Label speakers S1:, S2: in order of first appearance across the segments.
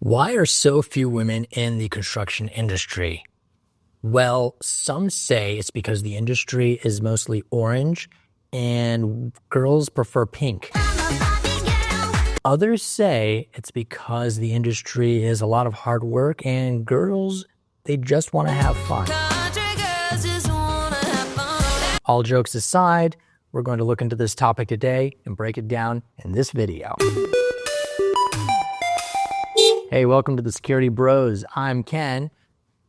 S1: Why are so few women in the construction industry? Well, some say it's because the industry is mostly orange and girls prefer pink. Others say it's because the industry is a lot of hard work and girls, they just want to have fun. All jokes aside, we're going to look into this topic today and break it down in this video. Hey, welcome to the Security Bros. I'm Ken.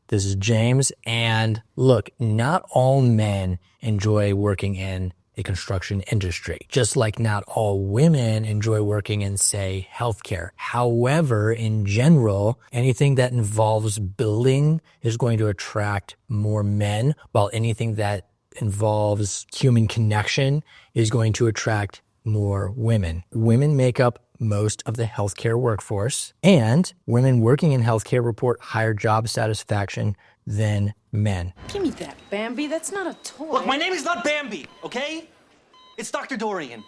S1: This is James. And look, not all men enjoy working in the construction industry, just like not all women enjoy working in, say, healthcare. However, in general, anything that involves building is going to attract more men, while anything that involves human connection is going to attract more women. Women make up most of the healthcare workforce, and women working in healthcare report higher job satisfaction than men.
S2: Give me that, Bambi. That's not a toy.
S3: Look, my name is not Bambi, okay? It's Dr. Dorian.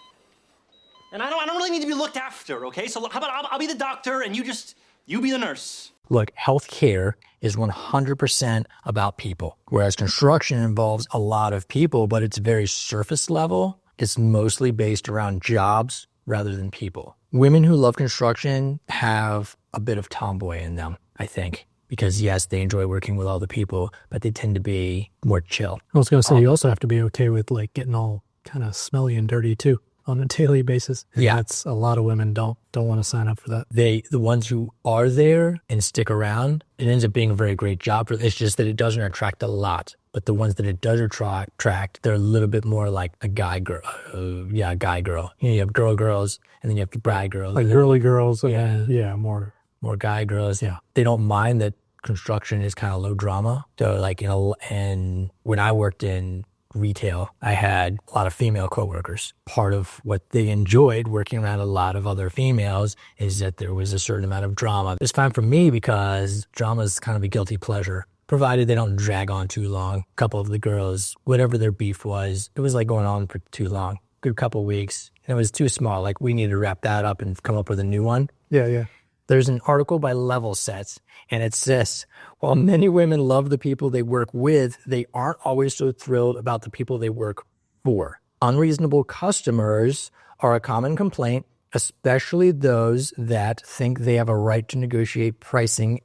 S3: And I don't really need to be looked after, okay? So how about I'll be the doctor and you be the nurse.
S1: Look, healthcare is 100% about people, whereas construction involves a lot of people, but it's very surface level. It's mostly based around jobs rather than people. Women who love construction have a bit of tomboy in them, I think, because yes, they enjoy working with all the people, but they tend to be more chill.
S4: I was going to say, you also have to be okay with like getting all kind of smelly and dirty too on a daily basis. And
S1: yeah.
S4: That's a lot of women don't want to sign up for that.
S1: The ones who are there and stick around, it ends up being a very great job. It's just that it doesn't attract a lot. But the ones that it does attract, they're a little bit more like a guy girl. Guy girl. You have girls, and then you have the bride girls.
S4: Like girly girls. Yeah, more
S1: guy girls.
S4: Yeah.
S1: They don't mind that construction is kind of low drama. So like, and when I worked in retail, I had a lot of female coworkers. Part of what they enjoyed working around a lot of other females is that there was a certain amount of drama. It's fine for me because drama is kind of a guilty pleasure, provided they don't drag on too long. A couple of the girls, whatever their beef was, it was like going on for too long. Good couple of weeks. And it was too small. Like we need to wrap that up and come up with a new one.
S4: Yeah.
S1: There's an article by Level Sets, and it says, while many women love the people they work with, they aren't always so thrilled about the people they work for. Unreasonable customers are a common complaint, especially those that think they have a right to negotiate pricing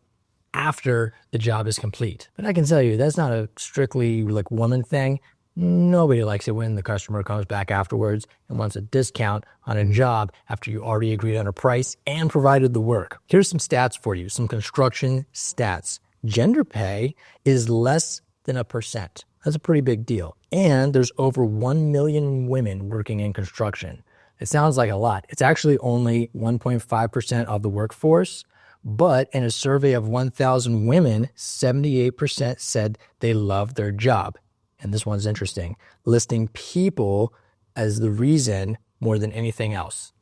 S1: after the job is complete. But I can tell you, that's not a strictly like woman thing. Nobody likes it when the customer comes back afterwards and wants a discount on a job after you already agreed on a price and provided the work. Here's some stats for you, some construction stats. Gender pay is less than 1%. That's a pretty big deal. And there's over 1 million women working in construction. It sounds like a lot. It's actually only 1.5% of the workforce. But in a survey of 1,000 women, 78% said they love their job. And this one's interesting, listing people as the reason more than anything else.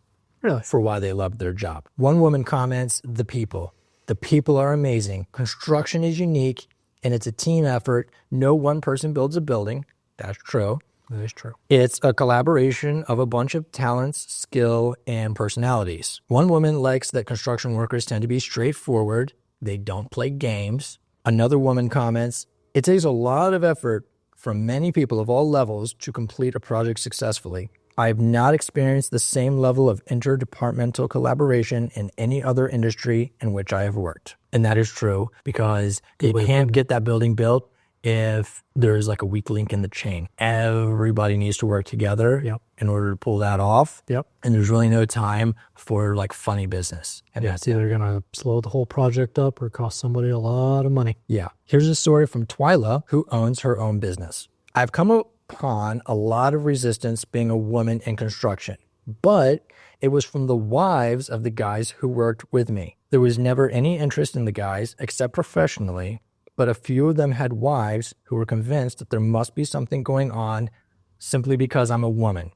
S4: Really?
S1: For why they love their job. One woman comments, the people. The people are amazing. Construction is unique and it's a team effort. No one person builds a building. That's true.
S4: That is true.
S1: It's a collaboration of a bunch of talents, skill, and personalities. One woman likes that construction workers tend to be straightforward. They don't play games. Another woman comments, it takes a lot of effort from many people of all levels to complete a project successfully. I have not experienced the same level of interdepartmental collaboration in any other industry in which I have worked. And that is true because you can't get that building built if there's like a weak link in the chain. Everybody needs to work together in order to pull that off.
S4: Yep.
S1: And there's really no time for like funny business. And
S4: it's either going to slow the whole project up or cost somebody a lot of money.
S1: Yeah. Here's a story from Twyla, who owns her own business. I've come upon a lot of resistance being a woman in construction, but it was from the wives of the guys who worked with me. There was never any interest in the guys except professionally, but a few of them had wives who were convinced that there must be something going on simply because I'm a woman.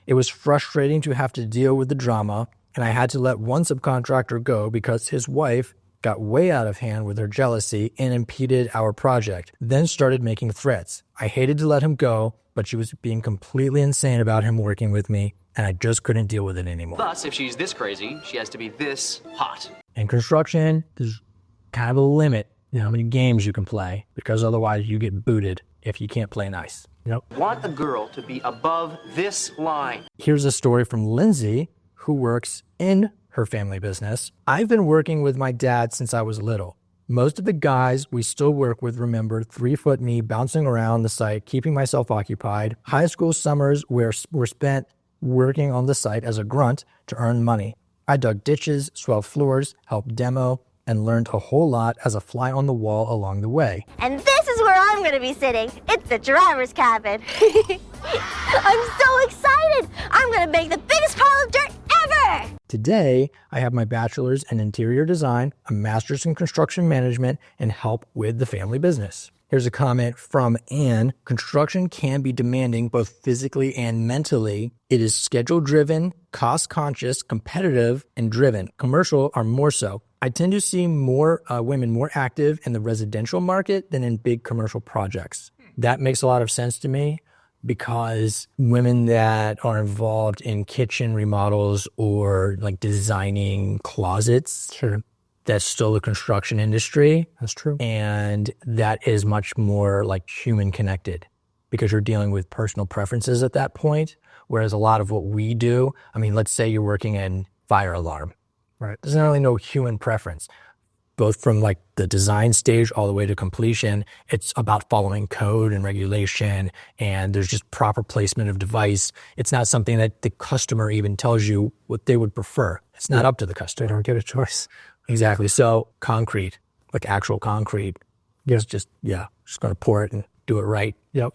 S1: It was frustrating to have to deal with the drama, and I had to let one subcontractor go because his wife got way out of hand with her jealousy and impeded our project, then started making threats. I hated to let him go, but she was being completely insane about him working with me, and I just couldn't deal with it anymore.
S5: Thus, if she's this crazy, she has to be this hot.
S1: In construction, there's kind of a limit how many games you can play, because otherwise you get booted if you can't play nice. Yep.
S5: Want a girl to be above this line.
S1: Here's a story from Lindsay, who works in her family business. I've been working with my dad since I was little. Most of the guys we still work with remember 3-foot me bouncing around the site, keeping myself occupied. High school summers were spent working on the site as a grunt to earn money. I dug ditches, swept floors, helped demo, and learned a whole lot as a fly on the wall along the way.
S6: And this is where I'm going to be sitting. It's the driver's cabin. I'm so excited. I'm going to make the biggest pile of dirt ever.
S1: Today, I have my bachelor's in interior design, a master's in construction management, and help with the family business. Here's a comment from Anne. Construction can be demanding both physically and mentally. It is schedule-driven, cost-conscious, competitive, and driven. Commercial are more so. I tend to see more women more active in the residential market than in big commercial projects. That makes a lot of sense to me, because women that are involved in kitchen remodels or like designing closets,
S4: Sure.
S1: that's still the construction industry.
S4: That's true.
S1: And that is much more like human connected, because you're dealing with personal preferences at that point. Whereas a lot of what we do, I mean, let's say you're working in fire alarm,
S4: Right.
S1: there's not really no human preference. Both from like the design stage all the way to completion, it's about following code and regulation, and there's just proper placement of device. It's not something that the customer even tells you what they would prefer. It's not up to the
S4: They
S1: customer.
S4: don't get a choice.
S1: Exactly. So concrete, like actual concrete, just going to pour it and do it right.
S4: Yep.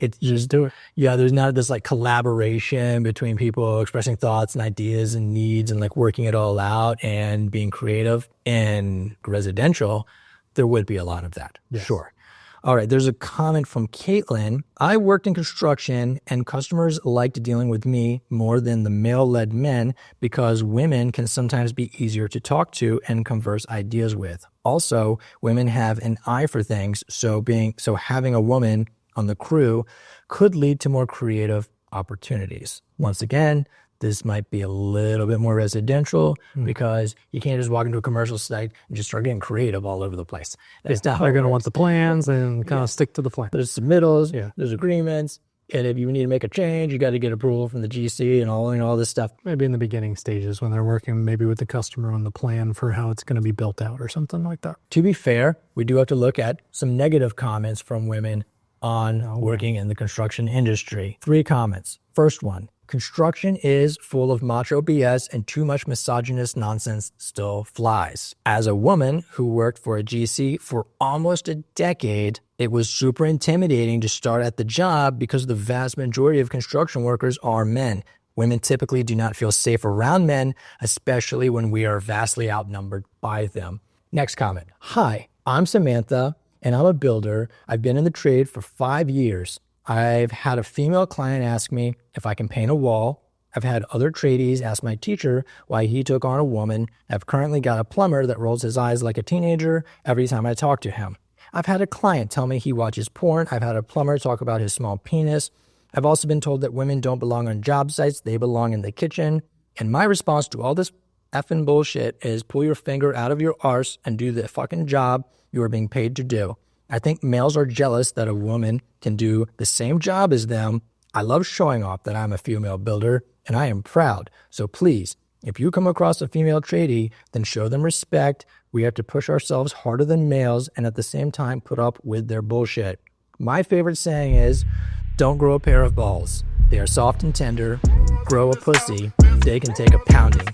S1: It's
S4: Just do it.
S1: yeah, there's not this like collaboration between people expressing thoughts and ideas and needs and like working it all out and being creative. In residential, there would be a lot of that.
S4: Yes.
S1: Sure. All right, there's a comment from Caitlin. I worked in construction and customers liked dealing with me more than the male-led men, because women can sometimes be easier to talk to and converse ideas with. Also, women have an eye for things, so having a woman on the crew could lead to more creative opportunities. Once again, this might be a little bit more residential, because you can't just walk into a commercial site and just start getting creative all over the place. That's not how
S4: They're
S1: it
S4: going to
S1: works.
S4: want the plans and kind of stick to the plan.
S1: There's submittals,
S4: Yeah.
S1: there's agreements, and if you need to make a change, you got to get approval from the GC and all this stuff.
S4: Maybe in the beginning stages when they're working maybe with the customer on the plan for how it's going to be built out or something like that.
S1: To be fair, we do have to look at some negative comments from women on working in the construction industry. 3 comments. First one, construction is full of macho BS and too much misogynist nonsense still flies. As a woman who worked for a GC for almost a decade, it was super intimidating to start at the job because the vast majority of construction workers are men. Women typically do not feel safe around men, especially when we are vastly outnumbered by them. Next comment. Hi, I'm Samantha, and I'm a builder. I've been in the trade for 5 years. I've had a female client ask me if I can paint a wall. I've had other tradies ask my teacher why he took on a woman. I've currently got a plumber that rolls his eyes like a teenager every time I talk to him. I've had a client tell me he watches porn. I've had a plumber talk about his small penis. I've also been told that women don't belong on job sites. They belong in the kitchen. And my response to all this effing bullshit is pull your finger out of your arse and do the fucking job you are being paid to do. I think males are jealous that a woman can do the same job as them. I love showing off that I'm a female builder, and I am proud. So please, if you come across a female tradie, then show them respect. We have to push ourselves harder than males and at the same time put up with their bullshit. My favorite saying is, don't grow a pair of balls. They are soft and tender. Grow a pussy. They can take a pounding.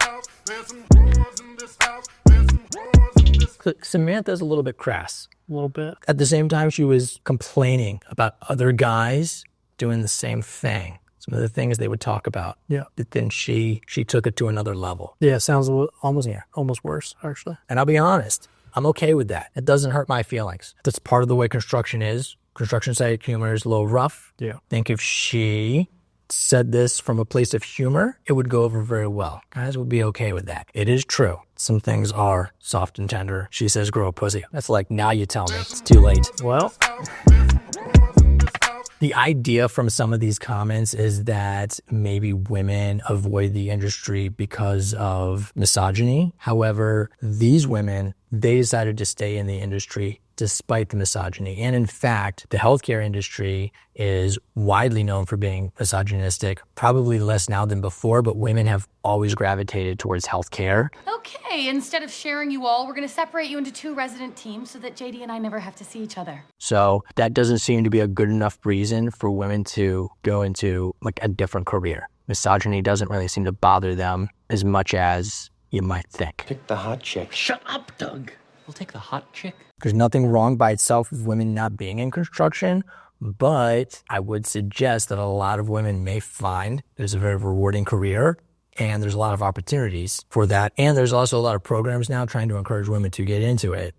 S1: Samantha's a little bit crass.
S4: A little bit.
S1: At the same time, she was complaining about other guys doing the same thing. Some of the things they would talk about.
S4: Yeah.
S1: But then she took it to another level.
S4: Yeah, it sounds a little, almost worse, actually.
S1: And I'll be honest, I'm okay with that. It doesn't hurt my feelings. That's part of the way construction is. Construction site humor is a little rough.
S4: Yeah.
S1: I think if she said this from a place of humor, it would go over very well. Guys would be okay with that. It is true. Some things are soft and tender. She says grow a pussy. That's like, now you tell me. It's too late.
S4: Well,
S1: The idea from some of these comments is that maybe women avoid the industry because of misogyny. However, these women, they decided to stay in the industry despite the misogyny. And in fact, the healthcare industry is widely known for being misogynistic, probably less now than before, but women have always gravitated towards healthcare.
S2: Okay, instead of sharing you all, we're gonna separate you into 2 resident teams so that JD and I never have to see each other.
S1: So that doesn't seem to be a good enough reason for women to go into like a different career. Misogyny doesn't really seem to bother them as much as you might think.
S5: Pick the hot chick.
S3: Shut up, Doug. We'll take the hot chick.
S1: There's nothing wrong by itself with women not being in construction, but I would suggest that a lot of women may find there's a very rewarding career and there's a lot of opportunities for that. And there's also a lot of programs now trying to encourage women to get into it.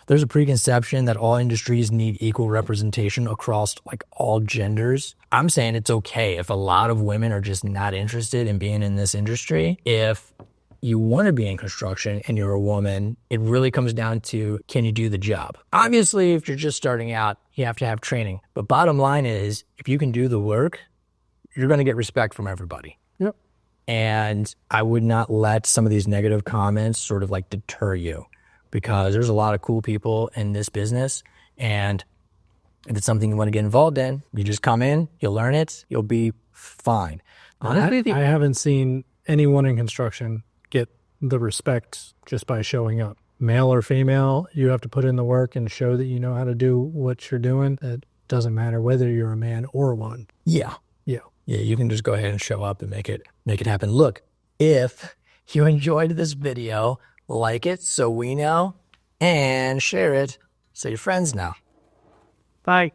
S1: There's a preconception that all industries need equal representation across like all genders. I'm saying it's okay if a lot of women are just not interested in being in this industry. If you want to be in construction and you're a woman, it really comes down to, can you do the job? Obviously, if you're just starting out, you have to have training. But bottom line is, if you can do the work, you're going to get respect from everybody.
S4: Yep.
S1: And I would not let some of these negative comments sort of like deter you, because there's a lot of cool people in this business. And if it's something you want to get involved in, you just come in, you'll learn it, you'll be fine. Honestly,
S4: I haven't seen anyone in construction get the respect just by showing up. Male or female, you have to put in the work and show that you know how to do what you're doing. It doesn't matter whether you're a man or a woman.
S1: Yeah.
S4: Yeah.
S1: Yeah, you can just go ahead and show up and make it happen. Look, if you enjoyed this video, like it so we know, and share it so your friends know.
S4: Bye.